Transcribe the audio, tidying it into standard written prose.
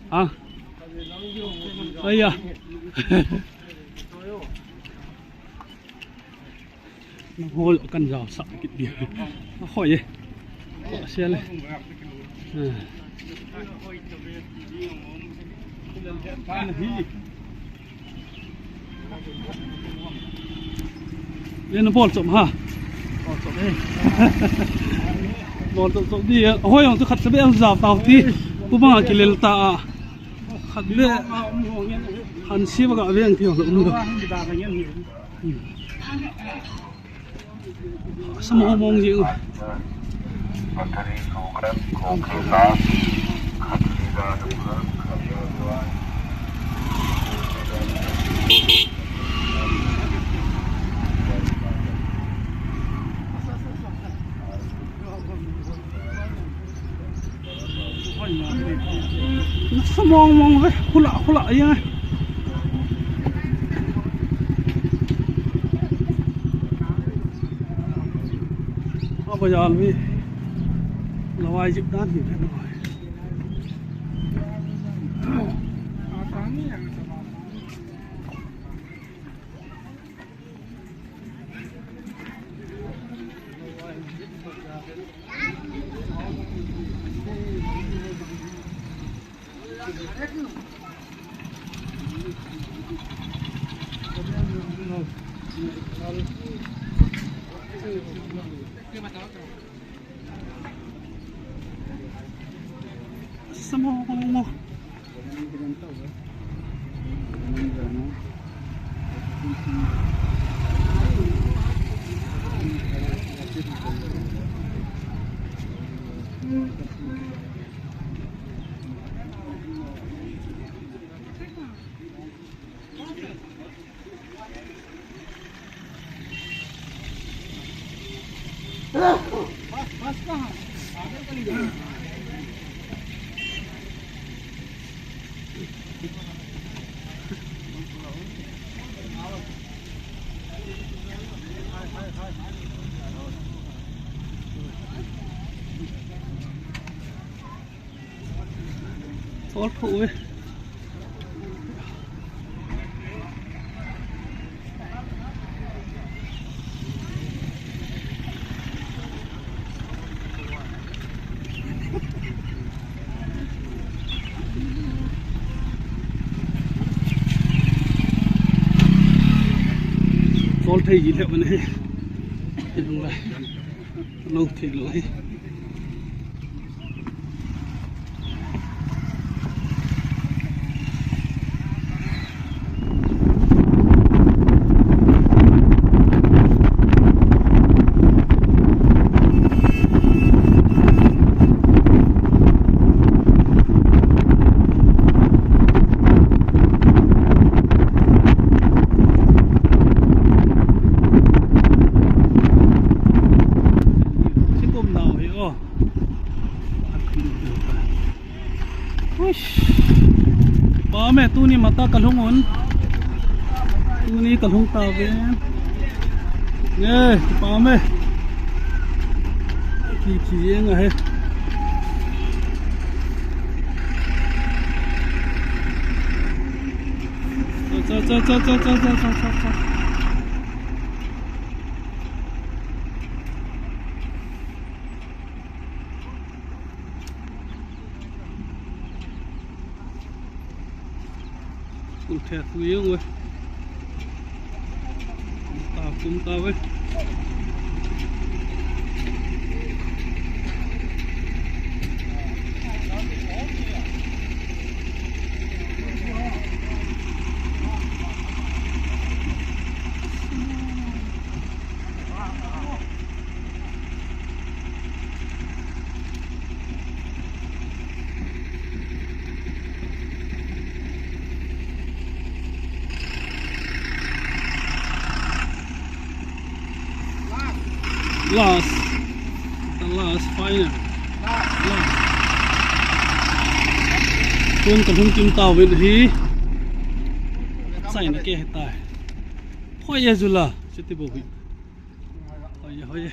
À, đây à. Nó hôi ở căn giò sợ cái điểm nó khỏi gì xe lên lên nó bọt rộng ha bọt rộng đây bọt rộng đi hôi ông tôi khát sẽ biết ông giàu tàu tí tôi mang cái lên ta khát biết hắn xí vào cái viên thì họ rộng luôn sao mà mong gì sao mong vậy khô lạ vậy bây giờ là vài chục đàn thì thế rồi sama mo tốt phụ ấy tốt thấy gì liệu này thì đúng rồi lâu thì lỗi ba mẹ tu ni mata kalhungon tu ni kalhung ta ve nghe ba mẹ thì nghe hết cha cùng thẹt miếng rồi cùng tao với lost last final last tuôn cầm hung kim tàu bên hí sai nó kia hết tài hỏi gì rồi là sẽ tiếp tục hỏi gì